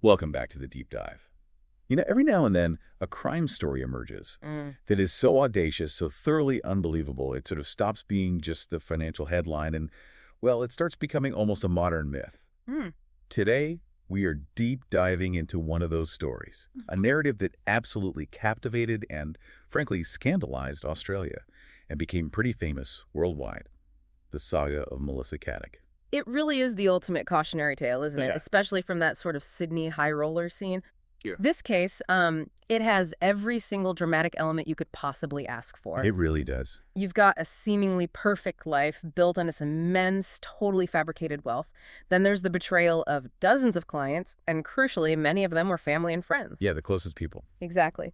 Welcome back to the deep dive. Every now and then, a crime story emerges that is so audacious, so thoroughly unbelievable, it sort of stops being just the financial headline and, well, it starts becoming almost a modern myth. Mm. Today, we are deep diving into one of those stories, a narrative that absolutely captivated and, frankly, scandalized Australia and became pretty famous worldwide. The saga of Melissa Caddick. It really is the ultimate cautionary tale, isn't it? Yeah. Especially from that sort of Sydney high roller scene. Yeah. This case, it has every single dramatic element you could possibly ask for. It really does. You've got a seemingly perfect life built on this immense, totally fabricated wealth. Then there's the betrayal of dozens of clients, and crucially, many of them were family and friends. Yeah, the closest people. Exactly.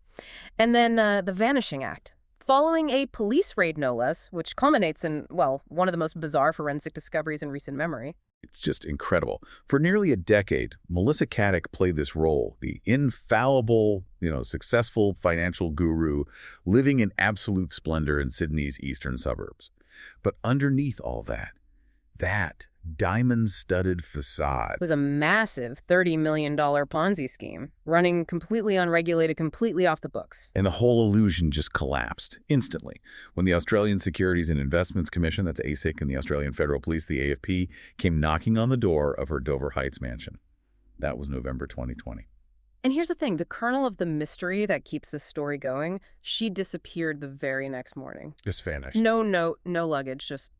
And then the Vanishing Act. Following a police raid, no less, which culminates in, well, one of the most bizarre forensic discoveries in recent memory. It's just incredible. For nearly a decade, Melissa Caddick played this role, the infallible, successful financial guru living in absolute splendor in Sydney's eastern suburbs. But underneath all that diamond-studded facade It was a massive $30 million Ponzi scheme, running completely unregulated, completely off the books. and the whole illusion just collapsed instantly when the Australian Securities and Investments Commission, that's ASIC, and the Australian Federal Police, the AFP, came knocking on the door of her Dover Heights mansion. That was November 2020. And here's the thing, the kernel of the mystery that keeps this story going, she disappeared the very next morning. Just vanished. No note, no luggage, just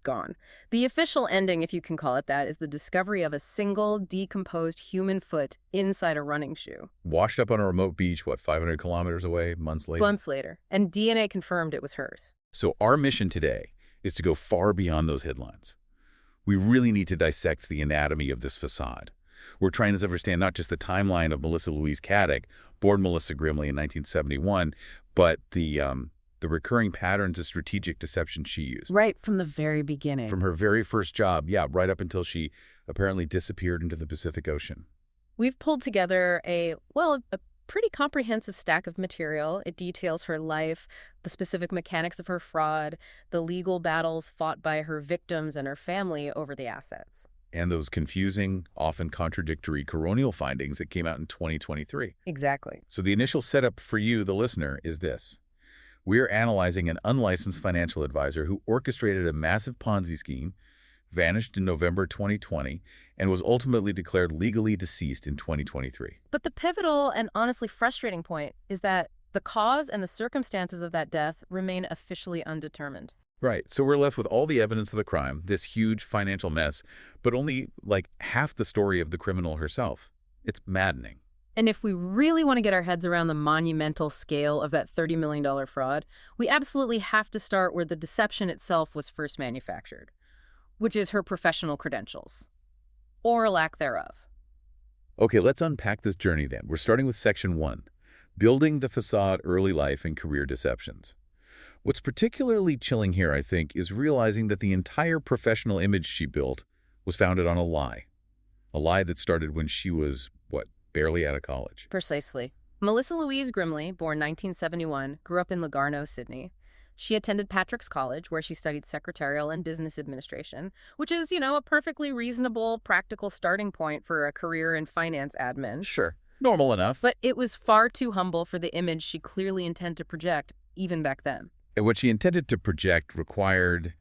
gone. The official ending, if you can call it that, is the discovery of a single decomposed human foot inside a running shoe. Washed up on a remote beach, 500 kilometers away, months later? Months later. And DNA confirmed it was hers. So our mission today is to go far beyond those headlines. We really need to dissect the anatomy of this facade. We're trying to understand not just the timeline of Melissa Louise Caddick, born Melissa Grimley in 1971, but the recurring patterns of strategic deception she used. Right from the very beginning. From her very first job, right up until she apparently disappeared into the Pacific Ocean. We've pulled together a pretty comprehensive stack of material. It details her life, the specific mechanics of her fraud, the legal battles fought by her victims and her family over the assets. And those confusing, often contradictory coronial findings that came out in 2023. Exactly. So the initial setup for you, the listener, is this. We're analyzing an unlicensed financial advisor who orchestrated a massive Ponzi scheme, vanished in November 2020, and was ultimately declared legally deceased in 2023. But the pivotal and honestly frustrating point is that the cause and the circumstances of that death remain officially undetermined. Right. So we're left with all the evidence of the crime, this huge financial mess, but only half the story of the criminal herself. It's maddening. And if we really want to get our heads around the monumental scale of that $30 million fraud, we absolutely have to start where the deception itself was first manufactured, which is her professional credentials, or lack thereof. Okay, let's unpack this journey then. We're starting with Section 1, Building the Facade, Early Life, and Career Deceptions. What's particularly chilling here, I think, is realizing that the entire professional image she built was founded on a lie that started when she was, barely out of college. Precisely. Melissa Louise Grimley, born 1971, grew up in Logarno, Sydney. She attended Patrick's College, where she studied secretarial and business administration, which is, a perfectly reasonable, practical starting point for a career in finance admin. Sure. Normal enough. But it was far too humble for the image she clearly intended to project, even back then. And what she intended to project required,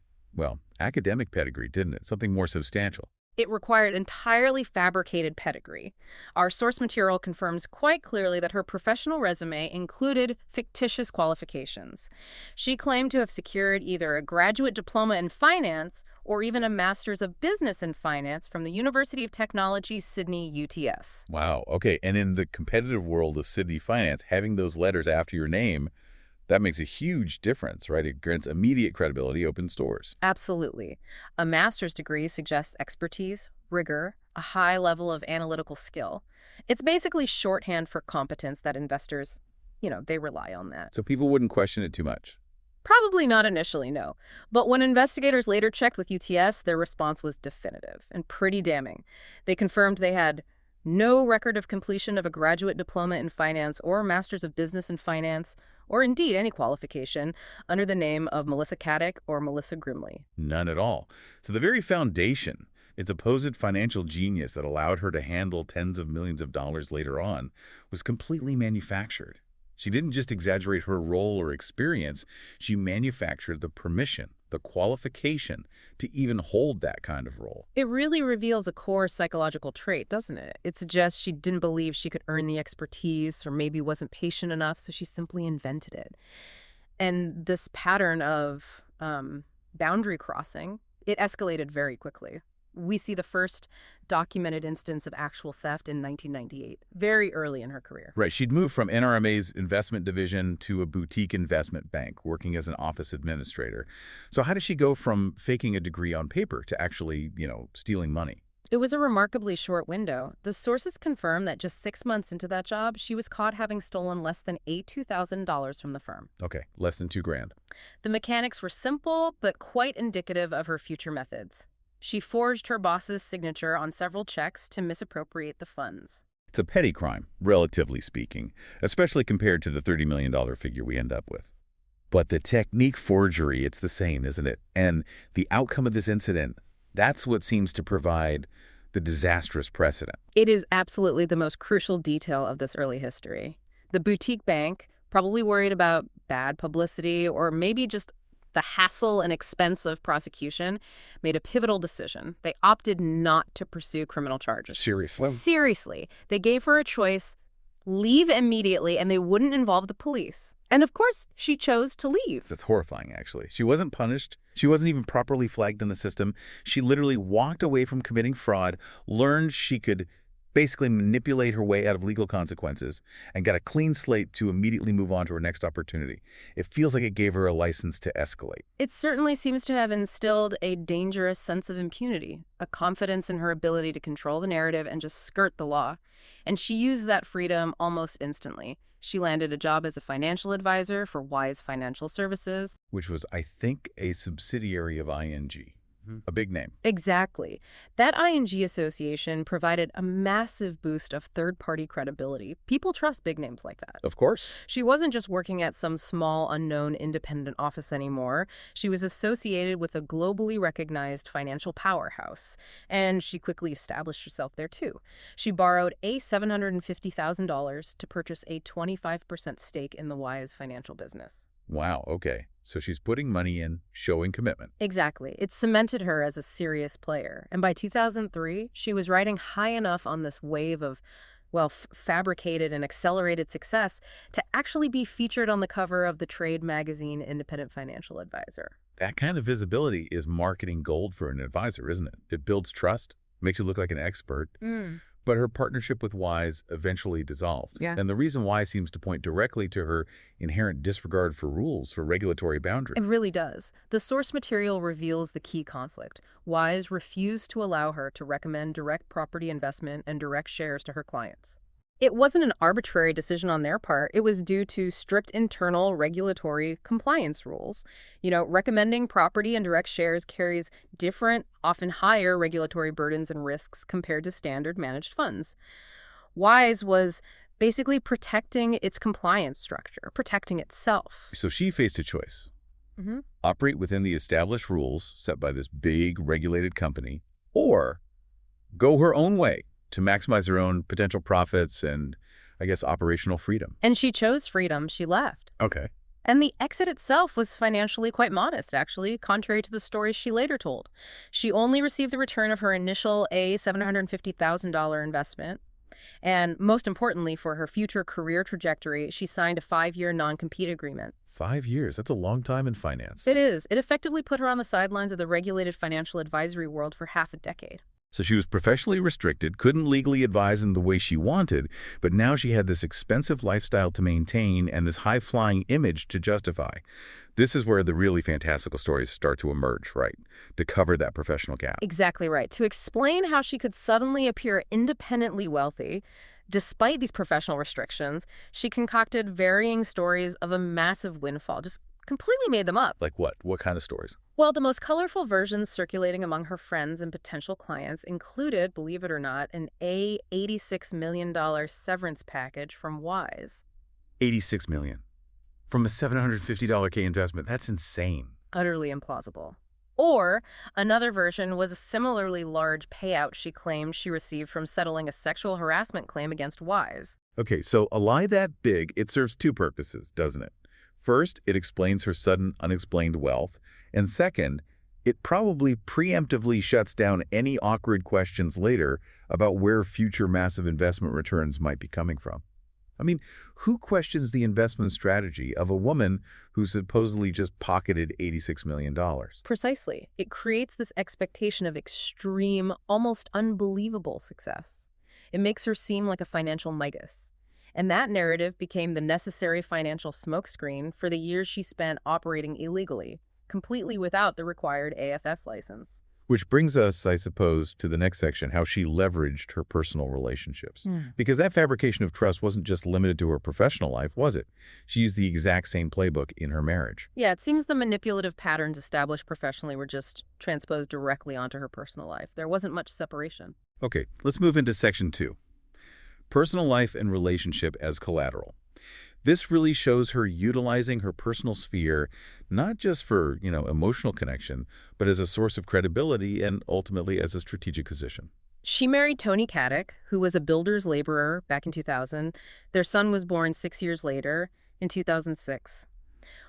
academic pedigree, didn't it? Something more substantial. It required entirely fabricated pedigree. Our source material confirms quite clearly that her professional resume included fictitious qualifications. She claimed to have secured either a graduate diploma in finance or even a master's of business in finance from the University of Technology, Sydney, UTS. Wow. Okay. And in the competitive world of Sydney finance, having those letters after your name, that makes a huge difference, right? It grants immediate credibility, opens doors. Absolutely. A master's degree suggests expertise, rigor, a high level of analytical skill. It's basically shorthand for competence that investors, they rely on that. So people wouldn't question it too much. Probably not initially, no. But when investigators later checked with UTS, their response was definitive and pretty damning. They confirmed they had no record of completion of a graduate diploma in finance or master's of business in finance, or indeed any qualification, under the name of Melissa Caddick or Melissa Grimley. None at all. So the very foundation Its supposed financial genius that allowed her to handle tens of millions of dollars later on was completely manufactured. She didn't just exaggerate her role or experience, she manufactured the permission, the qualification to even hold that kind of role. It really reveals a core psychological trait, doesn't it? It suggests she didn't believe she could earn the expertise or maybe wasn't patient enough, so she simply invented it. And this pattern of boundary crossing, it escalated very quickly. We see the first documented instance of actual theft in 1998, very early in her career. Right, she'd moved from NRMA's investment division to a boutique investment bank, working as an office administrator. So how did she go from faking a degree on paper to actually, stealing money? It was a remarkably short window. The sources confirm that just 6 months into that job, she was caught having stolen less than $82,000 from the firm. Okay, less than $2,000. The mechanics were simple, but quite indicative of her future methods. She forged her boss's signature on several checks to misappropriate the funds. It's a petty crime, relatively speaking, especially compared to the $30 million figure we end up with. But the technique forgery, it's the same, isn't it? And the outcome of this incident, that's what seems to provide the disastrous precedent. It is absolutely the most crucial detail of this early history. The boutique bank, probably worried about bad publicity or maybe just the hassle and expense of prosecution, made a pivotal decision. They opted not to pursue criminal charges. Seriously? Seriously. They gave her a choice: leave immediately, and they wouldn't involve the police. And of course, she chose to leave. That's horrifying, actually. She wasn't punished. She wasn't even properly flagged in the system. She literally walked away from committing fraud, learned she could basically manipulate her way out of legal consequences, and got a clean slate to immediately move on to her next opportunity. It feels like it gave her a license to escalate. It certainly seems to have instilled a dangerous sense of impunity, a confidence in her ability to control the narrative and just skirt the law. And she used that freedom almost instantly. She landed a job as a financial advisor for Wise Financial Services, Which was, I think, a subsidiary of ING. A big name. Exactly. That ING association provided a massive boost of third-party credibility. People trust big names like that. Of course. She wasn't just working at some small, unknown, independent office anymore. She was associated with a globally recognized financial powerhouse, and she quickly established herself there, too. She borrowed $750,000 to purchase a 25% stake in the Wise financial business. Wow, okay. So she's putting money in, showing commitment. Exactly. It cemented her as a serious player. And by 2003, she was riding high enough on this wave of, fabricated and accelerated success to actually be featured on the cover of the trade magazine Independent Financial Advisor. That kind of visibility is marketing gold for an advisor, isn't it? It builds trust, makes you look like an expert. But her partnership with Wise eventually dissolved. Yeah. And the reason why seems to point directly to her inherent disregard for rules, for regulatory boundaries. It really does. The source material reveals the key conflict. Wise refused to allow her to recommend direct property investment and direct shares to her clients. It wasn't an arbitrary decision on their part. It was due to strict internal regulatory compliance rules. Recommending property and direct shares carries different, often higher regulatory burdens and risks compared to standard managed funds. Wise was basically protecting its compliance structure, protecting itself. So she faced a choice. Operate within the established rules set by this big regulated company, or go her own way to maximize her own potential profits and, I guess, operational freedom. And she chose freedom. She left. Okay. And the exit itself was financially quite modest, actually, contrary to the stories she later told. She only received the return of her initial $750,000 investment. And most importantly, for her future career trajectory, she signed a 5-year non-compete agreement. 5 years. That's a long time in finance. It is. It effectively put her on the sidelines of the regulated financial advisory world for half a decade. So she was professionally restricted, couldn't legally advise in the way she wanted, but now she had this expensive lifestyle to maintain and this high-flying image to justify. This is where the really fantastical stories start to emerge, right? To cover that professional gap. Exactly right. To explain how she could suddenly appear independently wealthy, despite these professional restrictions, she concocted varying stories of a massive windfall, just completely made them up. Like what? What kind of stories? Well, the most colorful versions circulating among her friends and potential clients included, believe it or not, an $86 million severance package from Wise. $86 million. From a $750K investment. That's insane. Utterly implausible. Or another version was a similarly large payout she claimed she received from settling a sexual harassment claim against Wise. Okay, so a lie that big, it serves two purposes, doesn't it? First, it explains her sudden, unexplained wealth. And second, it probably preemptively shuts down any awkward questions later about where future massive investment returns might be coming from. I mean, who questions the investment strategy of a woman who supposedly just pocketed $86 million? Precisely. It creates this expectation of extreme, almost unbelievable success. It makes her seem like a financial Midas. And that narrative became the necessary financial smokescreen for the years she spent operating illegally, completely without the required AFS license. Which brings us, I suppose, to the next section, how she leveraged her personal relationships. Because that fabrication of trust wasn't just limited to her professional life, was it? She used the exact same playbook in her marriage. Yeah, it seems the manipulative patterns established professionally were just transposed directly onto her personal life. There wasn't much separation. Okay, let's move into section 2. Personal life and relationship as collateral. This really shows her utilizing her personal sphere, not just for, emotional connection, but as a source of credibility and ultimately as a strategic position. She married Tony Caddick, who was a builder's laborer back in 2000. Their son was born 6 years later, in 2006.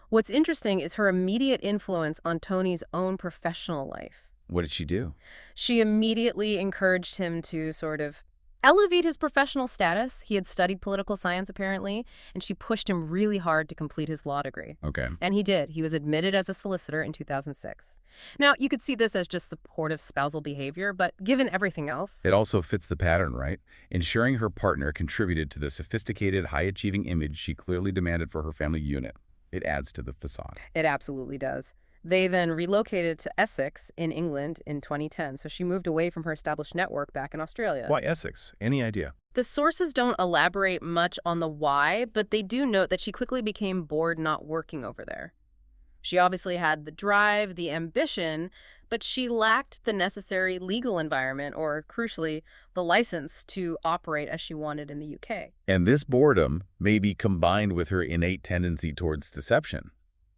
What's interesting is her immediate influence on Tony's own professional life. What did she do? She immediately encouraged him to sort of elevate his professional status. He had studied political science, apparently, and she pushed him really hard to complete his law degree. Okay. And he did. He was admitted as a solicitor in 2006. Now, you could see this as just supportive spousal behavior, but given everything else... It also fits the pattern, right? Ensuring her partner contributed to the sophisticated, high-achieving image she clearly demanded for her family unit. It adds to the facade. It absolutely does. They then relocated to Essex in England in 2010, so she moved away from her established network back in Australia. Why Essex? Any idea? The sources don't elaborate much on the why, but they do note that she quickly became bored not working over there. She obviously had the drive, the ambition, but she lacked the necessary legal environment or, crucially, the license to operate as she wanted in the UK. And this boredom may be combined with her innate tendency towards deception.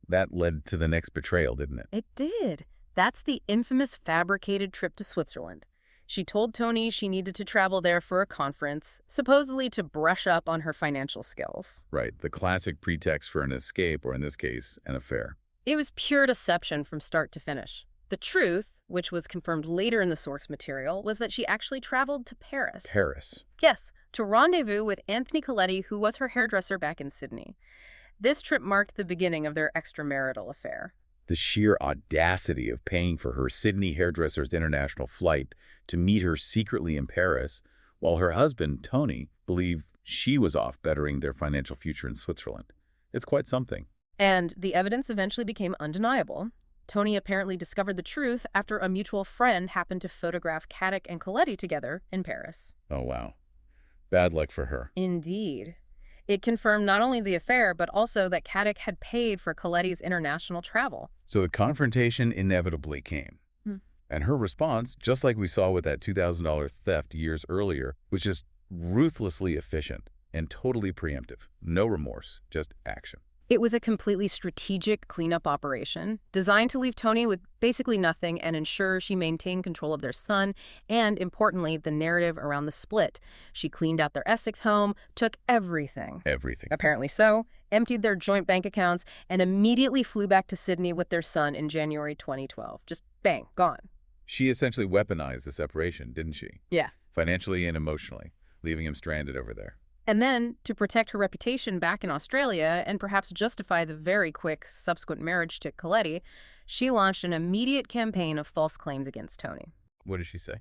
That led to the next betrayal, didn't it? It did. That's the infamous fabricated trip to Switzerland. She told Tony she needed to travel there for a conference, supposedly to brush up on her financial skills. Right, the classic pretext for an escape, or in this case, an affair. It was pure deception from start to finish. The truth, which was confirmed later in the source material, was that she actually traveled to Paris. Paris? Yes, to rendezvous with Anthony Coletti, who was her hairdresser back in Sydney. This trip marked the beginning of their extramarital affair. The sheer audacity of paying for her Sydney hairdresser's international flight to meet her secretly in Paris, while her husband, Tony, believed she was off bettering their financial future in Switzerland. It's quite something. And the evidence eventually became undeniable. Tony apparently discovered the truth after a mutual friend happened to photograph Caddick and Coletti together in Paris. Oh, wow. Bad luck for her. Indeed. It confirmed not only the affair, but also that Caddick had paid for Coletti's international travel. So the confrontation inevitably came. And her response, just like we saw with that $2,000 theft years earlier, was just ruthlessly efficient and totally preemptive. No remorse, just action. It was a completely strategic cleanup operation, designed to leave Tony with basically nothing and ensure she maintained control of their son and, importantly, the narrative around the split. She cleaned out their Essex home, took everything. Everything. Apparently so, emptied their joint bank accounts, and immediately flew back to Sydney with their son in January 2012. Just bang, gone. She essentially weaponized the separation, didn't she? Yeah. Financially and emotionally, leaving him stranded over there. And then, to protect her reputation back in Australia and perhaps justify the very quick subsequent marriage to Coletti, she launched an immediate campaign of false claims against Tony. What did she say?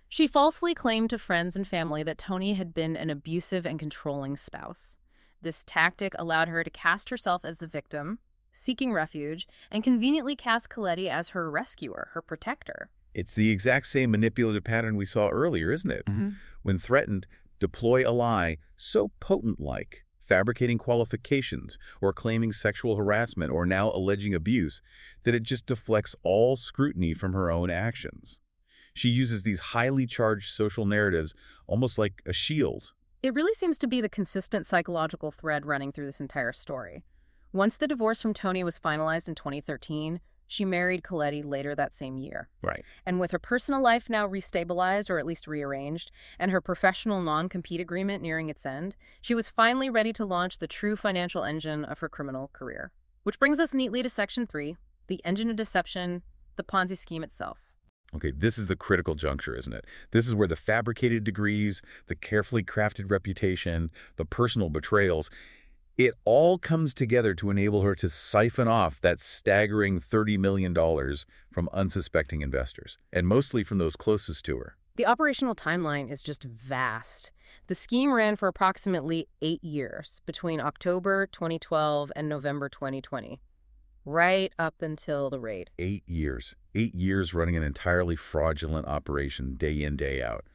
She falsely claimed to friends and family that Tony had been an abusive and controlling spouse. This tactic allowed her to cast herself as the victim, seeking refuge, and conveniently cast Coletti as her rescuer, her protector. It's the exact same manipulative pattern we saw earlier, isn't it? When threatened, deploy a lie so potent like fabricating qualifications or claiming sexual harassment or now alleging abuse that it just deflects all scrutiny from her own actions. She uses these highly charged social narratives almost like a shield. It really seems to be the consistent psychological thread running through this entire story. Once the divorce from Tony was finalized in 2013, She married Coletti later that same year. Right. And with her personal life now restabilized, or at least rearranged, and her professional non-compete agreement nearing its end, she was finally ready to launch the true financial engine of her criminal career. Which brings us neatly to Section 3, the engine of deception, the Ponzi scheme itself. Okay, this is the critical juncture, isn't it? This is where the fabricated degrees, the carefully crafted reputation, the personal betrayals, it all comes together to enable her to siphon off that staggering $30 million from unsuspecting investors, and mostly from those closest to her. The operational timeline is just vast. The scheme ran for approximately 8 years, between October 2012 and November 2020, right up until the raid. 8 years. 8 years running an entirely fraudulent operation day in, day out.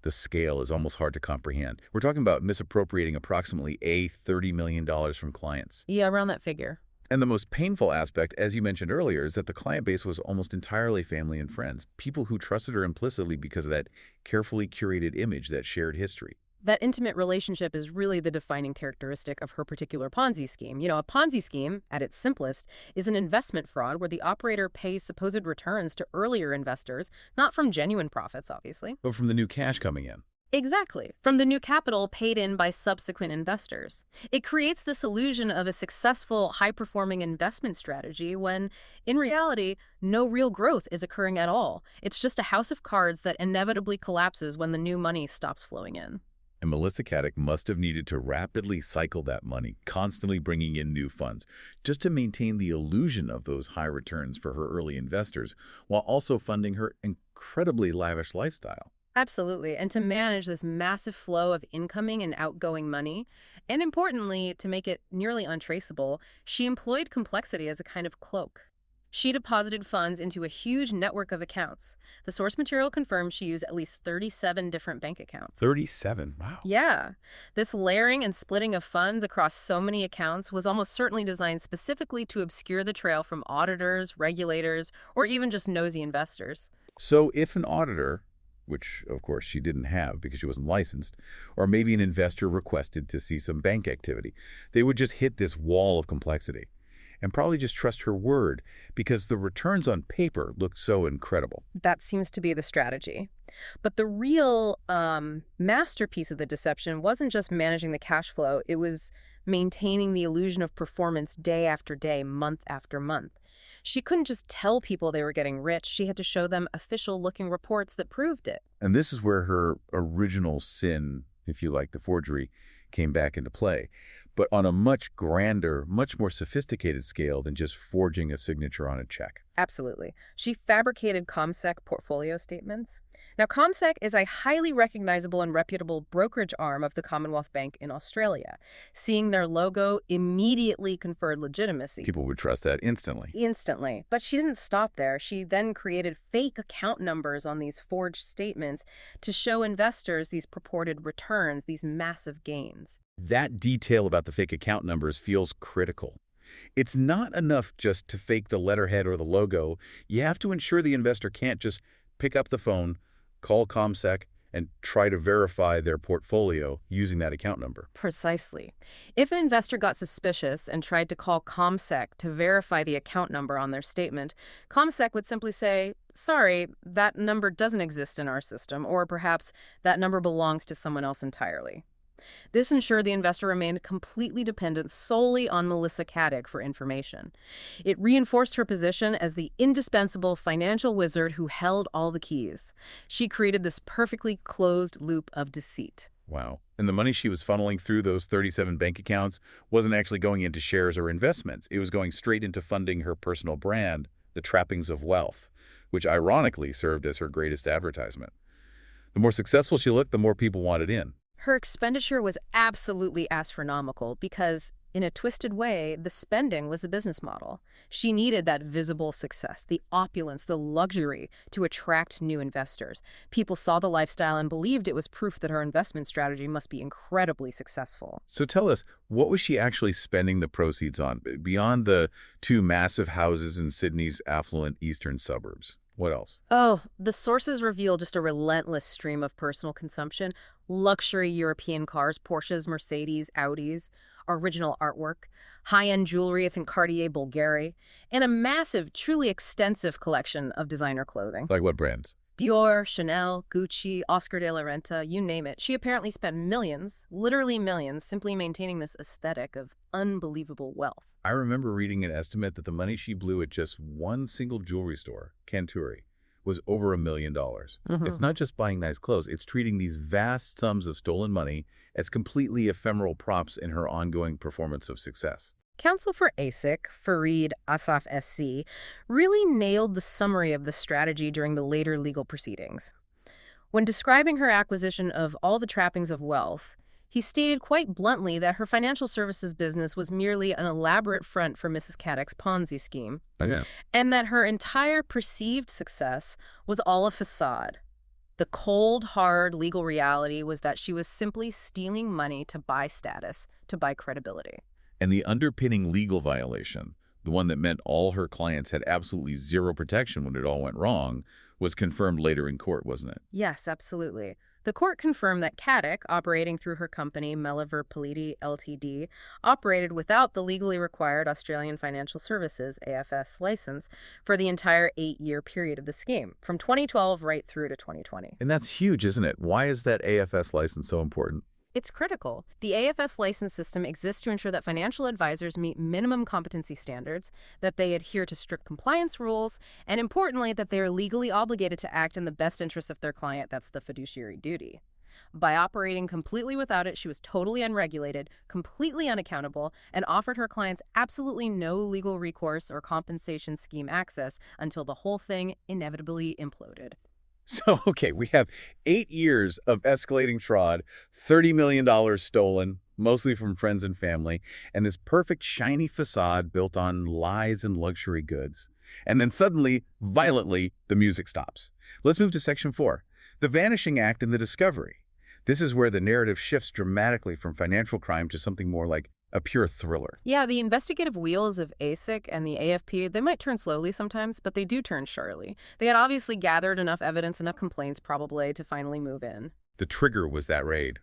The scale is almost hard to comprehend. We're talking about misappropriating approximately $30 million from clients. Yeah, around that figure. And the most painful aspect, as you mentioned earlier, is that the client base was almost entirely family and friends, people who trusted her implicitly because of that carefully curated image, that shared history. That intimate relationship is really the defining characteristic of her particular Ponzi scheme. You know, a Ponzi scheme, at its simplest, is an investment fraud where the operator pays supposed returns to earlier investors, not from genuine profits, obviously. But from the new cash coming in. Exactly, from the new capital paid in by subsequent investors. It creates this illusion of a successful, high-performing investment strategy when, in reality, no real growth is occurring at all. It's just a house of cards that inevitably collapses when the new money stops flowing in. And Melissa Caddick must have needed to rapidly cycle that money, constantly bringing in new funds, just to maintain the illusion of those high returns for her early investors, while also funding her incredibly lavish lifestyle. Absolutely. And to manage this massive flow of incoming and outgoing money, and importantly, to make it nearly untraceable, she employed complexity as a kind of cloak. She deposited funds into a huge network of accounts. The source material confirms she used at least 37 different bank accounts. 37? Wow. Yeah. This layering and splitting of funds across so many accounts was almost certainly designed specifically to obscure the trail from auditors, regulators, or even just nosy investors. So if an auditor, which of course she didn't have because she wasn't licensed, or maybe an investor requested to see some bank activity, they would just hit this wall of complexity and probably just trust her word because the returns on paper looked so incredible. That seems to be the strategy. But the real masterpiece of the deception wasn't just managing the cash flow. It was maintaining the illusion of performance day after day, month after month. She couldn't just tell people they were getting rich. She had to show them official-looking reports that proved it. And this is where her original sin, if you like, the forgery, came back into play, but on a much grander, much more sophisticated scale than just forging a signature on a check. Absolutely. She fabricated ComSec portfolio statements. Now, ComSec is a highly recognizable and reputable brokerage arm of the Commonwealth Bank in Australia. Seeing their logo immediately conferred legitimacy. People would trust that instantly. Instantly. But she didn't stop there. She then created fake account numbers on these forged statements to show investors these purported returns, these massive gains. That detail about the fake account numbers feels critical. It's not enough just to fake the letterhead or the logo. You have to ensure the investor can't just pick up the phone, call ComSec, and try to verify their portfolio using that account number. Precisely. If an investor got suspicious and tried to call ComSec to verify the account number on their statement, ComSec would simply say, sorry, that number doesn't exist in our system, or perhaps that number belongs to someone else entirely. This ensured the investor remained completely dependent solely on Melissa Caddick for information. It reinforced her position as the indispensable financial wizard who held all the keys. She created this perfectly closed loop of deceit. Wow. And the money she was funneling through those 37 bank accounts wasn't actually going into shares or investments. It was going straight into funding her personal brand, the trappings of wealth, which ironically served as her greatest advertisement. The more successful she looked, the more people wanted in. Her expenditure was absolutely astronomical because, in a twisted way, the spending was the business model. She needed that visible success, the opulence, the luxury to attract new investors. People saw the lifestyle and believed it was proof that her investment strategy must be incredibly successful. So tell us, what was she actually spending the proceeds on, beyond the 2 massive houses in Sydney's affluent eastern suburbs? What else? Oh, the sources reveal just a relentless stream of personal consumption. Luxury European cars, Porsches, Mercedes, Audis, original artwork, high-end jewelry, I think Cartier, Bulgari, and a massive, truly extensive collection of designer clothing. Like what brands? Dior, Chanel, Gucci, Oscar de la Renta, you name it. She apparently spent millions, literally millions, simply maintaining this aesthetic of unbelievable wealth. I remember reading an estimate that the money she blew at just one single jewelry store, Canturi, was over $1 million. It's not just buying nice clothes, it's treating these vast sums of stolen money as completely ephemeral props in her ongoing performance of success. Counsel for ASIC, Fareed Asaf SC, really nailed the summary of the strategy during the later legal proceedings. When describing her acquisition of all the trappings of wealth, he stated quite bluntly that her financial services business was merely an elaborate front for Mrs. Caddick's Ponzi scheme, Okay. and that her entire perceived success was all a facade. The cold, hard legal reality was that she was simply stealing money to buy status, to buy credibility. And the underpinning legal violation, the one that meant all her clients had absolutely zero protection when it all went wrong, was confirmed later in court, wasn't it? Yes, absolutely. The court confirmed that Caddick, operating through her company Melissa Caddick Ltd., operated without the legally required Australian Financial Services AFS license for the entire 8-year period of the scheme, from 2012 right through to 2020. And that's huge, isn't it? Why is that AFS license so important? It's critical. The AFS license system exists to ensure that financial advisors meet minimum competency standards, that they adhere to strict compliance rules, and importantly, that they are legally obligated to act in the best interest of their client. That's the fiduciary duty. By operating completely without it, she was totally unregulated, completely unaccountable, and offered her clients absolutely no legal recourse or compensation scheme access until the whole thing inevitably imploded. So, okay, we have 8 years of escalating fraud, $30 million stolen, mostly from friends and family, and this perfect shiny facade built on lies and luxury goods. And then suddenly, violently, the music stops. Let's move to Section 4, the Vanishing Act and the Discovery. This is where the narrative shifts dramatically from financial crime to something more like a pure thriller. Yeah, the investigative wheels of ASIC and the AFP, they might turn slowly sometimes, but they do turn surely. They had obviously gathered enough evidence, enough complaints probably, to finally move in. The trigger was that raid.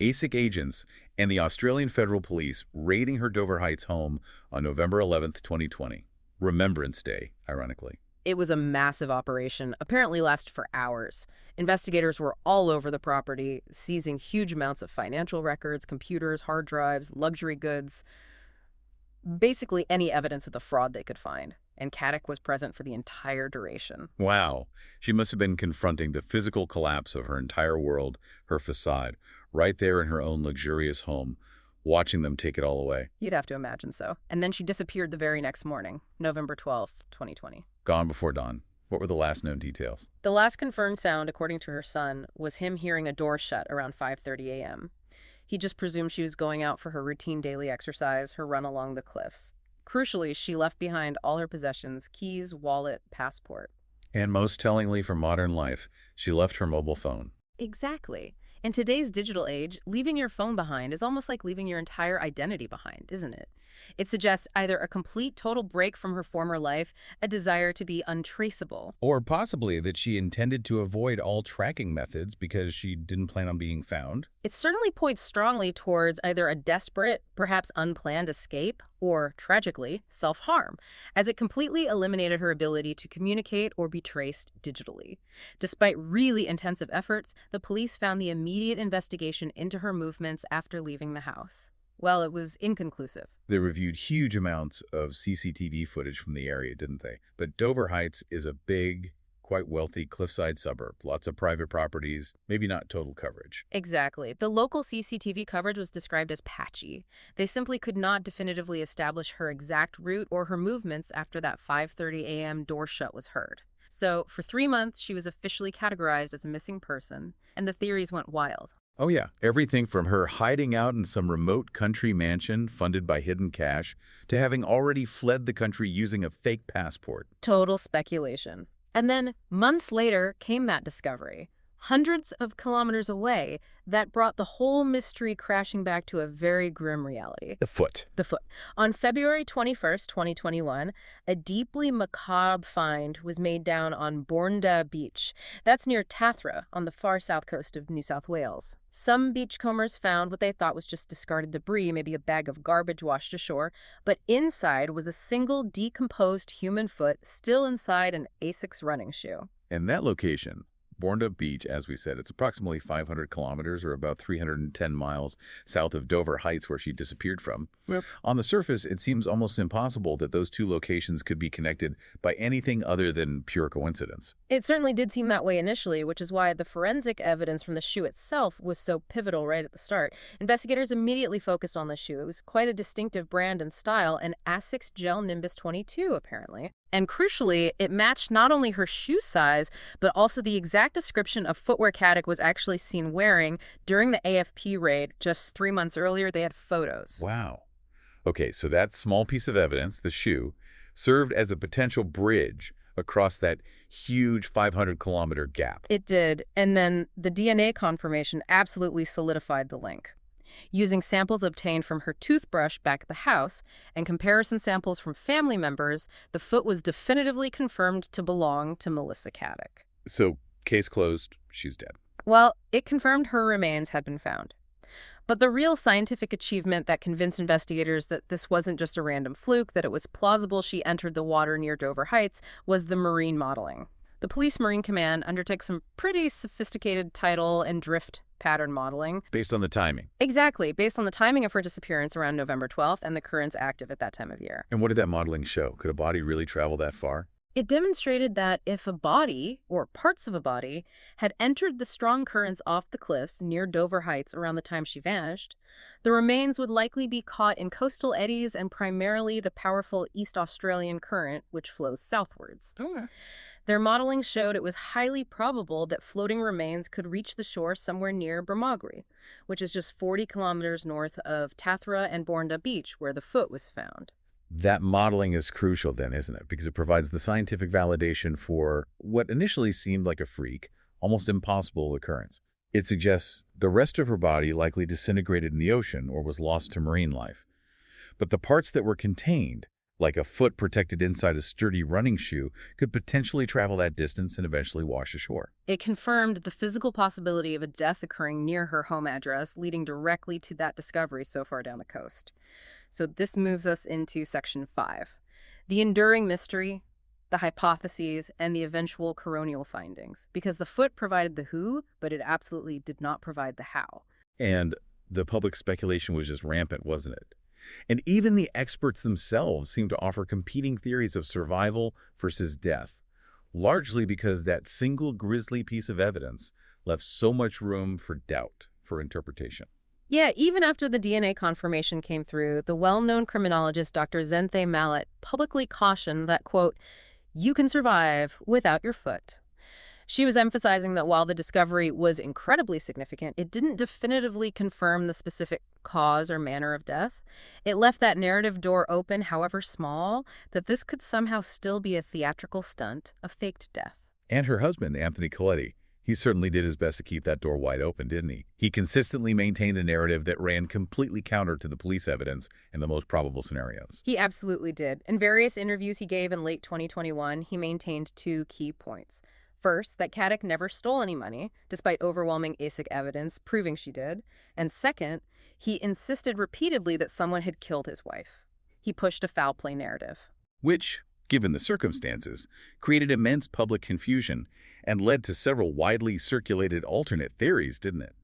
ASIC agents and the Australian Federal Police raiding her Dover Heights home on November 11th, 2020. Remembrance Day, ironically. It was a massive operation, apparently lasted for hours. Investigators were all over the property, seizing huge amounts of financial records, computers, hard drives, luxury goods, basically any evidence of the fraud they could find. And Caddick was present for the entire duration. Wow. She must have been confronting the physical collapse of her entire world, her facade, right there in her own luxurious home, watching them take it all away. You'd have to imagine so. And then she disappeared the very next morning, November 12th, 2020. Gone before dawn. What were the last known details? The last confirmed sound, according to her son, was him hearing a door shut around 5:30 a.m. He just presumed she was going out for her routine daily exercise, her run along the cliffs. Crucially, she left behind all her possessions, keys, wallet, passport. And most tellingly for modern life, she left her mobile phone. Exactly. In today's digital age, leaving your phone behind is almost like leaving your entire identity behind, isn't it? It suggests either a complete total break from her former life, a desire to be untraceable. Or possibly that she intended to avoid all tracking methods because she didn't plan on being found. It certainly points strongly towards either a desperate, perhaps unplanned escape, or, tragically, self-harm, as it completely eliminated her ability to communicate or be traced digitally. Despite really intensive efforts, the police found the immediate investigation into her movements after leaving the house. Well, it was inconclusive. They reviewed huge amounts of CCTV footage from the area, didn't they? But Dover Heights is a big, quite wealthy cliffside suburb. Lots of private properties, maybe not total coverage. Exactly. The local CCTV coverage was described as patchy. They simply could not definitively establish her exact route or her movements after that 5:30 a.m. door shut was heard. So, for 3 months, she was officially categorized as a missing person, and the theories went wild. Oh yeah, everything from her hiding out in some remote country mansion funded by hidden cash to having already fled the country using a fake passport. Total speculation. And then, months later, came that discovery. hundreds of kilometers away, that brought the whole mystery crashing back to a very grim reality. The foot. The foot. On February 21st, 2021, a deeply macabre find was made down on Bournda Beach. That's near Tathra, on the far south coast of New South Wales. Some beachcombers found what they thought was just discarded debris, maybe a bag of garbage washed ashore, but inside was a single decomposed human foot still inside an Asics running shoe. And that location, Bournda Beach, as we said, it's approximately 500 kilometers or about 310 miles south of Dover Heights, where she disappeared from. Yep. On the surface, it seems almost impossible that those two locations could be connected by anything other than pure coincidence. It certainly did seem that way initially, which is why the forensic evidence from the shoe itself was so pivotal right at the start. Investigators immediately focused on the shoe. It was quite a distinctive brand and style, an Asics Gel Nimbus 22, apparently. And crucially, it matched not only her shoe size, but also the exact description of footwear Caddick was actually seen wearing during the AFP raid just 3 months earlier. They had photos. Wow. Okay, so that small piece of evidence, the shoe, served as a potential bridge across that huge 500-kilometer gap. It did, and then the DNA confirmation absolutely solidified the link. Using samples obtained from her toothbrush back at the house and comparison samples from family members, the foot was definitively confirmed to belong to Melissa Caddick. So, case closed, she's dead. Well, it confirmed her remains had been found. But the real scientific achievement that convinced investigators that this wasn't just a random fluke, that it was plausible she entered the water near Dover Heights, was the marine modeling. The Police Marine Command undertook some pretty sophisticated tidal and drift pattern modeling. Based on the timing. Exactly, based on the timing of her disappearance around November 12th and the currents active at that time of year. And what did that modeling show? Could a body really travel that far? It demonstrated that if a body, or parts of a body, had entered the strong currents off the cliffs near Dover Heights around the time she vanished, the remains would likely be caught in coastal eddies and primarily the powerful East Australian current, which flows southwards. Okay. Their modeling showed it was highly probable that floating remains could reach the shore somewhere near Brahmagri, which is just 40 kilometers north of Tathra and Bournda Beach, where the foot was found. That modeling is crucial then, isn't it? Because it provides the scientific validation for what initially seemed like a freak, almost impossible occurrence. It suggests the rest of her body likely disintegrated in the ocean or was lost to marine life. But the parts that were contained, like a foot protected inside a sturdy running shoe, could potentially travel that distance and eventually wash ashore. It confirmed the physical possibility of a death occurring near her home address, leading directly to that discovery so far down the coast. So this moves us into Section 5. The enduring mystery, the hypotheses, and the eventual coronial findings. Because the foot provided the who, but it absolutely did not provide the how. And the public speculation was just rampant, wasn't it? And even the experts themselves seemed to offer competing theories of survival versus death, largely because that single grisly piece of evidence left so much room for doubt, for interpretation. Yeah, even after the DNA confirmation came through, the well-known criminologist Dr. Zenthe Mallet publicly cautioned that, quote, "You can survive without your foot." She was emphasizing that while the discovery was incredibly significant, it didn't definitively confirm the specific cause or manner of death. It left that narrative door open, however small, that this could somehow still be a theatrical stunt, a faked death. And her husband, Anthony Coletti, he certainly did his best to keep that door wide open, didn't he? He consistently maintained a narrative that ran completely counter to the police evidence in the most probable scenarios. He absolutely did. In various interviews he gave in late 2021, he maintained two key points. First, that Caddick never stole any money, despite overwhelming ASIC evidence proving she did. And second, he insisted repeatedly that someone had killed his wife. He pushed a foul play narrative. Which, given the circumstances, created immense public confusion and led to several widely circulated alternate theories, didn't it?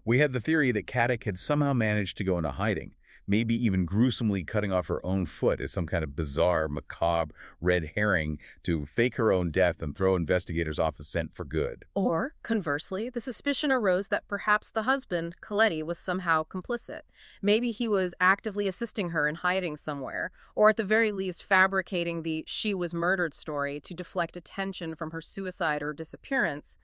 We had the theory that Caddick had somehow managed to go into hiding, maybe even gruesomely cutting off her own foot as some kind of bizarre, macabre red herring to fake her own death and throw investigators off the scent for good. Or, conversely, the suspicion arose that perhaps the husband, Coletti, was somehow complicit. Maybe he was actively assisting her in hiding somewhere, or at the very least fabricating the "she was murdered" story to deflect attention from her suicide or disappearance.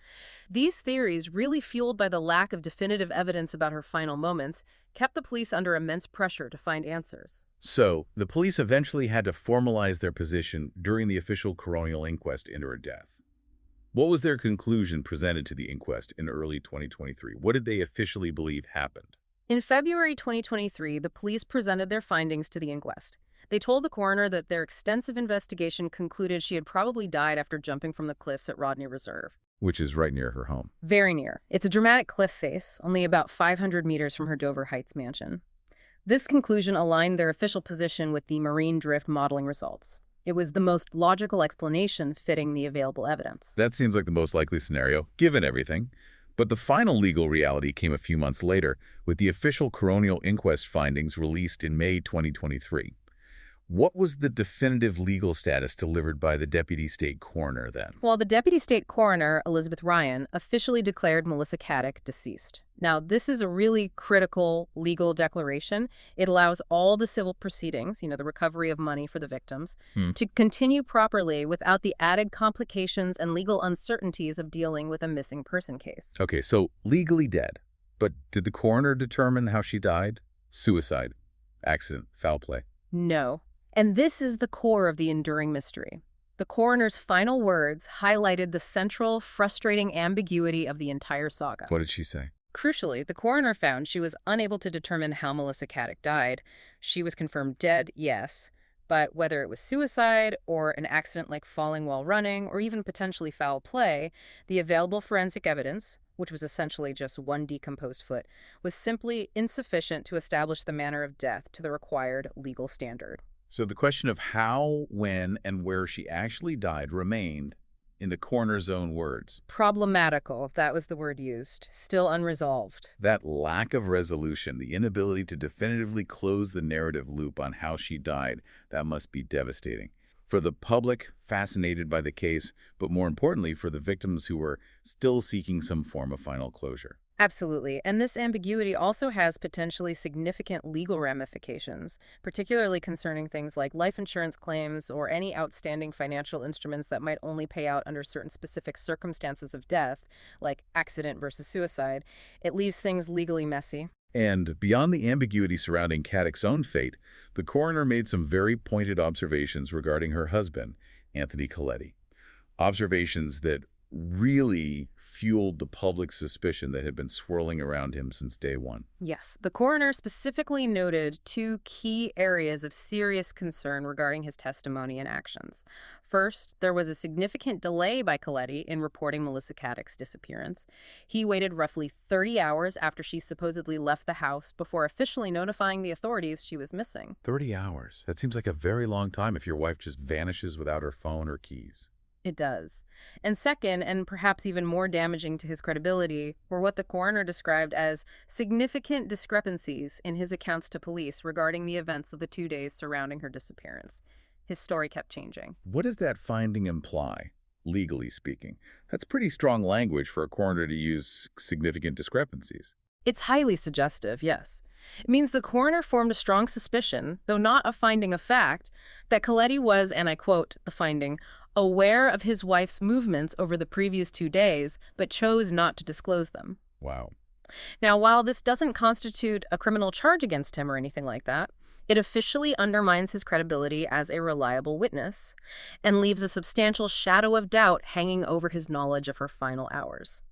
These theories, really fueled by the lack of definitive evidence about her final moments, kept the police under immense pressure to find answers. So, the police eventually had to formalize their position during the official coronial inquest into her death. What was their conclusion presented to the inquest in early 2023? What did they officially believe happened? In February 2023, the police presented their findings to the inquest. They told the coroner that their extensive investigation concluded she had probably died after jumping from the cliffs at Rodney Reserve. Which is right near her home. Very near. It's a dramatic cliff face, only about 500 meters from her Dover Heights mansion. This conclusion aligned their official position with the marine drift modeling results. It was the most logical explanation fitting the available evidence. That seems like the most likely scenario, given everything. But the final legal reality came a few months later, with the official coronial inquest findings released in May 2023. What was the definitive legal status delivered by the deputy state coroner then? Well, the deputy state coroner, Elizabeth Ryan, officially declared Melissa Caddick deceased. Now, this is a really critical legal declaration. It allows all the civil proceedings, the recovery of money for the victims, to continue properly without the added complications and legal uncertainties of dealing with a missing person case. Okay, so legally dead. But did the coroner determine how she died? Suicide, accident, foul play? No. And this is the core of the enduring mystery. The coroner's final words highlighted the central, frustrating ambiguity of the entire saga. What did she say? Crucially, the coroner found she was unable to determine how Melissa Caddick died. She was confirmed dead, yes, but whether it was suicide or an accident like falling while running or even potentially foul play, the available forensic evidence, which was essentially just one decomposed foot, was simply insufficient to establish the manner of death to the required legal standard. So the question of how, when, and where she actually died remained, in the coroner's own words. Problematical, that was the word used. Still unresolved. That lack of resolution, the inability to definitively close the narrative loop on how she died, that must be devastating. For the public fascinated by the case, but more importantly for the victims who were still seeking some form of final closure. Absolutely. And this ambiguity also has potentially significant legal ramifications, particularly concerning things like life insurance claims or any outstanding financial instruments that might only pay out under certain specific circumstances of death, like accident versus suicide. It leaves things legally messy. And beyond the ambiguity surrounding Caddick's own fate, the coroner made some very pointed observations regarding her husband, Anthony Coletti. Observations that really fueled the public suspicion that had been swirling around him since day one. Yes, the coroner specifically noted two key areas of serious concern regarding his testimony and actions. First, there was a significant delay by Coletti in reporting Melissa Caddick's disappearance. He waited roughly 30 hours after she supposedly left the house before officially notifying the authorities she was missing. 30 hours? That seems like a very long time if your wife just vanishes without her phone or keys. It does. And second, and perhaps even more damaging to his credibility, were what the coroner described as significant discrepancies in his accounts to police regarding the events of the 2 days surrounding her disappearance. His story kept changing. What does that finding imply, legally speaking? That's pretty strong language for a coroner to use significant discrepancies. It's highly suggestive, yes. It means the coroner formed a strong suspicion, though not a finding of fact, that Coletti was, and I quote the finding, aware of his wife's movements over the previous 2 days, but chose not to disclose them. Wow. Now, while this doesn't constitute a criminal charge against him or anything like that, it officially undermines his credibility as a reliable witness and leaves a substantial shadow of doubt hanging over his knowledge of her final hours.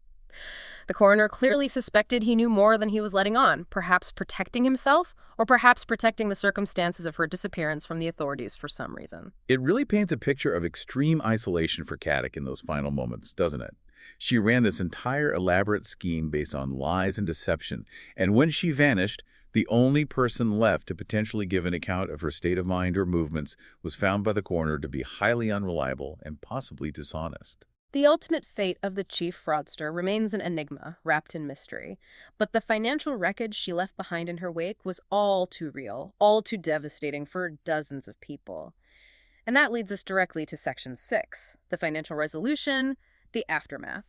The coroner clearly suspected he knew more than he was letting on, perhaps protecting himself or perhaps protecting the circumstances of her disappearance from the authorities for some reason. It really paints a picture of extreme isolation for Caddick in those final moments, doesn't it? She ran this entire elaborate scheme based on lies and deception, and when she vanished, the only person left to potentially give an account of her state of mind or movements was found by the coroner to be highly unreliable and possibly dishonest. The ultimate fate of the chief fraudster remains an enigma, wrapped in mystery. But the financial wreckage she left behind in her wake was all too real, all too devastating for dozens of people. And that leads us directly to Section 6, the financial resolution, the aftermath.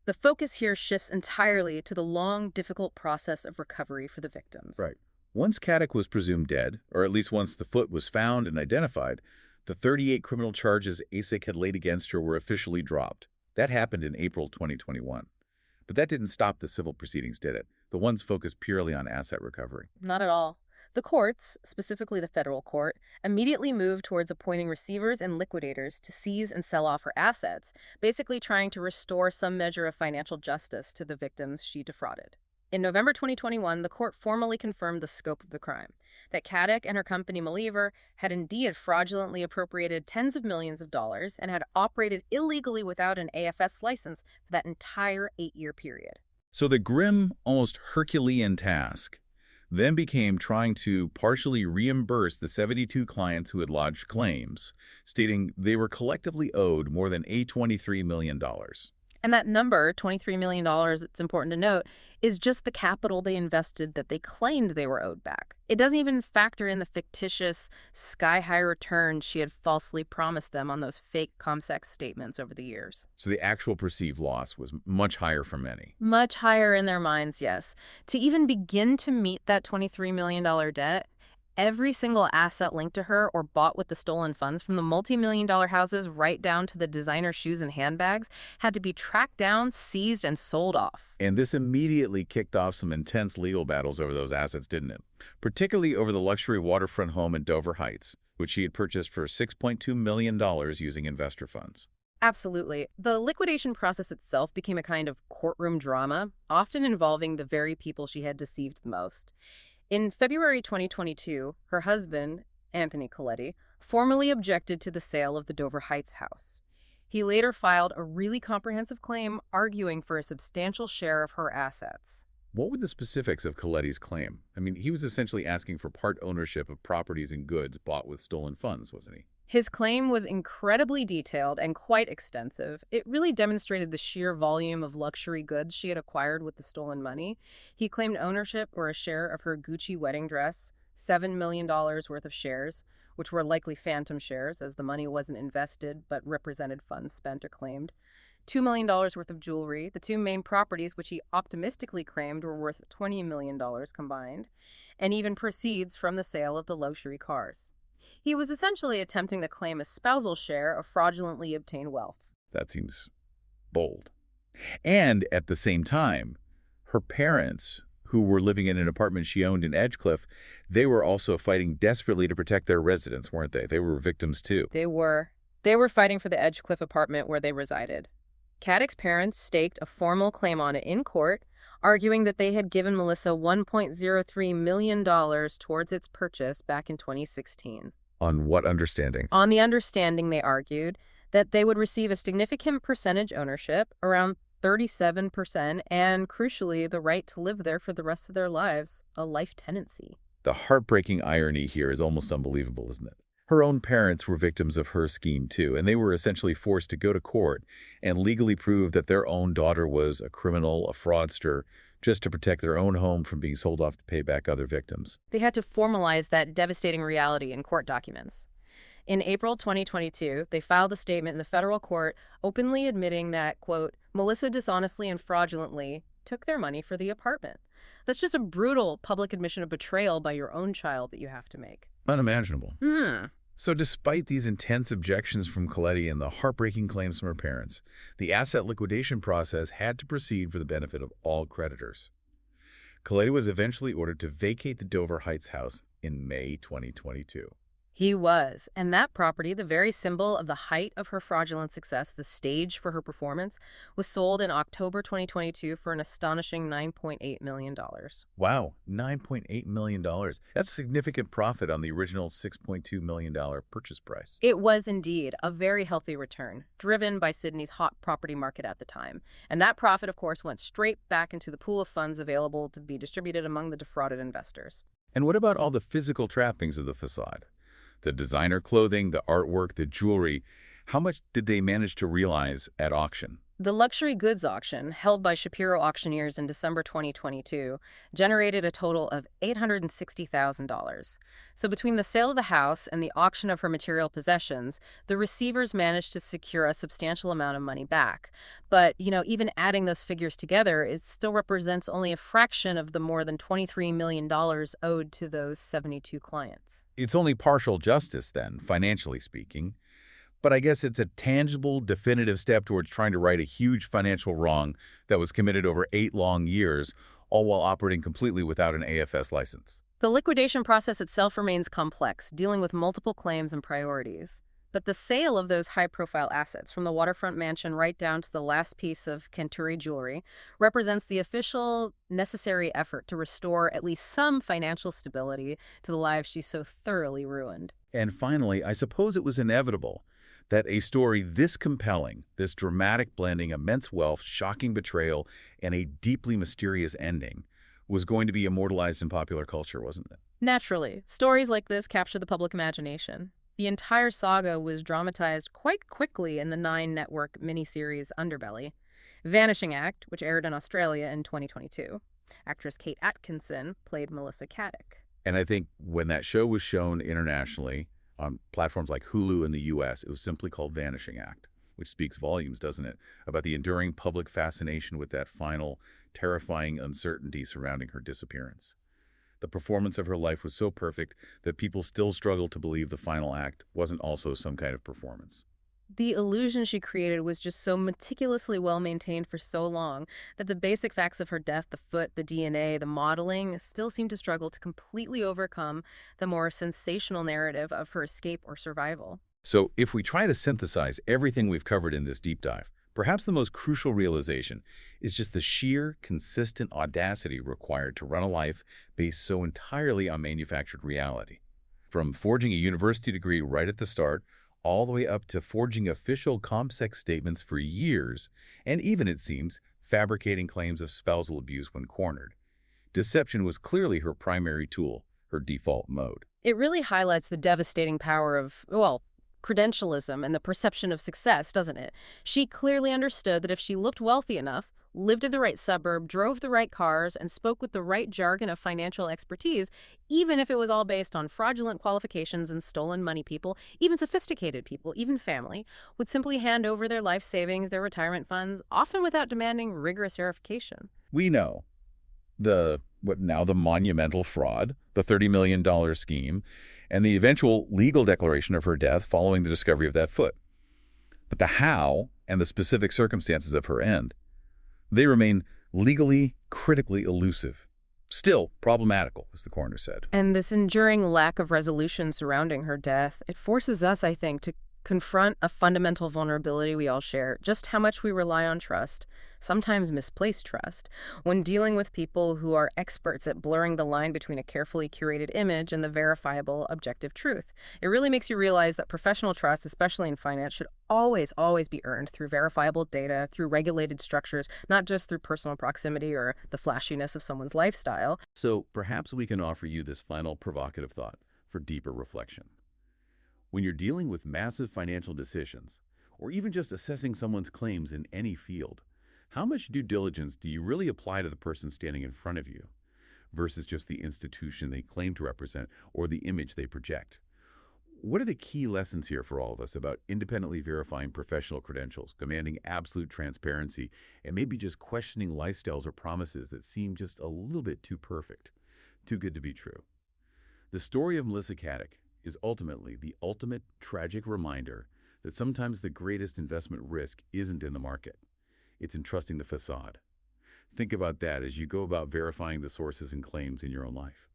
The focus here shifts entirely to the long, difficult process of recovery for the victims. Right. Once Caddick was presumed dead, or at least once the foot was found and identified, the 38 criminal charges ASIC had laid against her were officially dropped. That happened in April 2021. But that didn't stop the civil proceedings, did it? The ones focused purely on asset recovery. Not at all. The courts, specifically the federal court, immediately moved towards appointing receivers and liquidators to seize and sell off her assets, basically trying to restore some measure of financial justice to the victims she defrauded. In November 2021, the court formally confirmed the scope of the crime, that Caddick and her company Maliver had indeed fraudulently appropriated tens of millions of dollars and had operated illegally without an AFS license for that entire 8-year period. So the grim, almost Herculean task then became trying to partially reimburse the 72 clients who had lodged claims, stating they were collectively owed more than $823 million. And that number, $23 million, it's important to note, is just the capital they invested that they claimed they were owed back. It doesn't even factor in the fictitious sky-high returns she had falsely promised them on those fake ComSec statements over the years. So the actual perceived loss was much higher for many. Much higher in their minds, yes. To even begin to meet that $23 million debt, every single asset linked to her or bought with the stolen funds, from the multi-million-dollar houses right down to the designer shoes and handbags, had to be tracked down, seized, and sold off. And this immediately kicked off some intense legal battles over those assets, didn't it? Particularly over the luxury waterfront home in Dover Heights, which she had purchased for $6.2 million using investor funds. Absolutely. The liquidation process itself became a kind of courtroom drama, often involving the very people she had deceived the most. In February 2022, her husband, Anthony Coletti, formally objected to the sale of the Dover Heights house. He later filed a really comprehensive claim arguing for a substantial share of her assets. What were the specifics of Coletti's claim? I mean, he was essentially asking for part ownership of properties and goods bought with stolen funds, wasn't he? His claim was incredibly detailed and quite extensive. It really demonstrated the sheer volume of luxury goods she had acquired with the stolen money. He claimed ownership or a share of her Gucci wedding dress, $7 million worth of shares, which were likely phantom shares as the money wasn't invested but represented funds spent or claimed, $2 million worth of jewelry, the two main properties which he optimistically claimed were worth $20 million combined, and even proceeds from the sale of the luxury cars. He was essentially attempting to claim a spousal share of fraudulently obtained wealth. That seems bold. And at the same time, her parents, who were living in an apartment she owned in Edgecliff, they were also fighting desperately to protect their residence, weren't they? They were victims too. They were. They were fighting for the Edgecliff apartment where they resided. Caddick's parents staked a formal claim on it in court, arguing that they had given Melissa $1.03 million towards its purchase back in 2016. On what understanding? On the understanding, they argued, that they would receive a significant percentage ownership, around 37%, and crucially, the right to live there for the rest of their lives, a life tenancy. The heartbreaking irony here is almost unbelievable, isn't it? Her own parents were victims of her scheme too, and they were essentially forced to go to court and legally prove that their own daughter was a criminal, a fraudster, just to protect their own home from being sold off to pay back other victims. They had to formalize that devastating reality in court documents. In April 2022, they filed a statement in the federal court openly admitting that, quote, Melissa dishonestly and fraudulently took their money for the apartment. That's just a brutal public admission of betrayal by your own child that you have to make. Unimaginable. So despite these intense objections from Coletti and the heartbreaking claims from her parents, the asset liquidation process had to proceed for the benefit of all creditors. Coletti was eventually ordered to vacate the Dover Heights house in May 2022. He was. And that property, the very symbol of the height of her fraudulent success, the stage for her performance, was sold in October 2022 for an astonishing $9.8 million. Wow, $9.8 million. That's a significant profit on the original $6.2 million purchase price. It was indeed a very healthy return, driven by Sydney's hot property market at the time. And that profit, of course, went straight back into the pool of funds available to be distributed among the defrauded investors. And what about all the physical trappings of the facade? The designer clothing, the artwork, the jewelry. How much did they manage to realize at auction? The luxury goods auction, held by Shapiro Auctioneers in December 2022, generated a total of $860,000. So between the sale of the house and the auction of her material possessions, the receivers managed to secure a substantial amount of money back. But, even adding those figures together, it still represents only a fraction of the more than $23 million owed to those 72 clients. It's only partial justice, then, financially speaking. But I guess it's a tangible, definitive step towards trying to right a huge financial wrong that was committed over 8 long years, all while operating completely without an AFS license. The liquidation process itself remains complex, dealing with multiple claims and priorities. But the sale of those high-profile assets, from the waterfront mansion right down to the last piece of Kenturi jewelry, represents the official, necessary effort to restore at least some financial stability to the lives she so thoroughly ruined. And finally, I suppose it was inevitable that a story this compelling, this dramatic blending immense wealth, shocking betrayal, and a deeply mysterious ending, was going to be immortalized in popular culture, wasn't it? Naturally, stories like this capture the public imagination. The entire saga was dramatized quite quickly in the Nine-network miniseries Underbelly. Vanishing Act, which aired in Australia in 2022. Actress Kate Atkinson played Melissa Caddick. And I think when that show was shown internationally on platforms like Hulu in the U.S., it was simply called Vanishing Act, which speaks volumes, doesn't it, about the enduring public fascination with that final, terrifying uncertainty surrounding her disappearance. The performance of her life was so perfect that people still struggle to believe the final act wasn't also some kind of performance. The illusion she created was just so meticulously well-maintained for so long that the basic facts of her death, the foot, the DNA, the modeling, still seem to struggle to completely overcome the more sensational narrative of her escape or survival. So if we try to synthesize everything we've covered in this deep dive, perhaps the most crucial realization is just the sheer, consistent audacity required to run a life based so entirely on manufactured reality. From forging a university degree right at the start, all the way up to forging official ComSec statements for years, and even, it seems, fabricating claims of spousal abuse when cornered. Deception was clearly her primary tool, her default mode. It really highlights the devastating power of, well, credentialism and the perception of success, doesn't it? She clearly understood that if she looked wealthy enough, lived in the right suburb, drove the right cars, and spoke with the right jargon of financial expertise, even if it was all based on fraudulent qualifications and stolen money, people, even sophisticated people, even family, would simply hand over their life savings, their retirement funds, often without demanding rigorous verification. We know the monumental fraud, the $30 million scheme, and the eventual legal declaration of her death following the discovery of that foot. But the how and the specific circumstances of her end, they remain legally, critically elusive. Still problematical, as the coroner said. And this enduring lack of resolution surrounding her death, it forces us, I think, to confront a fundamental vulnerability we all share, just how much we rely on trust, sometimes misplaced trust, when dealing with people who are experts at blurring the line between a carefully curated image and the verifiable, objective truth. It really makes you realize that professional trust, especially in finance, should always, always be earned through verifiable data, through regulated structures, not just through personal proximity or the flashiness of someone's lifestyle. So perhaps we can offer you this final provocative thought for deeper reflection. When you're dealing with massive financial decisions, or even just assessing someone's claims in any field, how much due diligence do you really apply to the person standing in front of you versus just the institution they claim to represent or the image they project? What are the key lessons here for all of us about independently verifying professional credentials, commanding absolute transparency, and maybe just questioning lifestyles or promises that seem just a little bit too perfect, too good to be true? The story of Melissa Caddick is ultimately the ultimate tragic reminder that sometimes the greatest investment risk isn't in the market. It's in trusting the facade. Think about that as you go about verifying the sources and claims in your own life.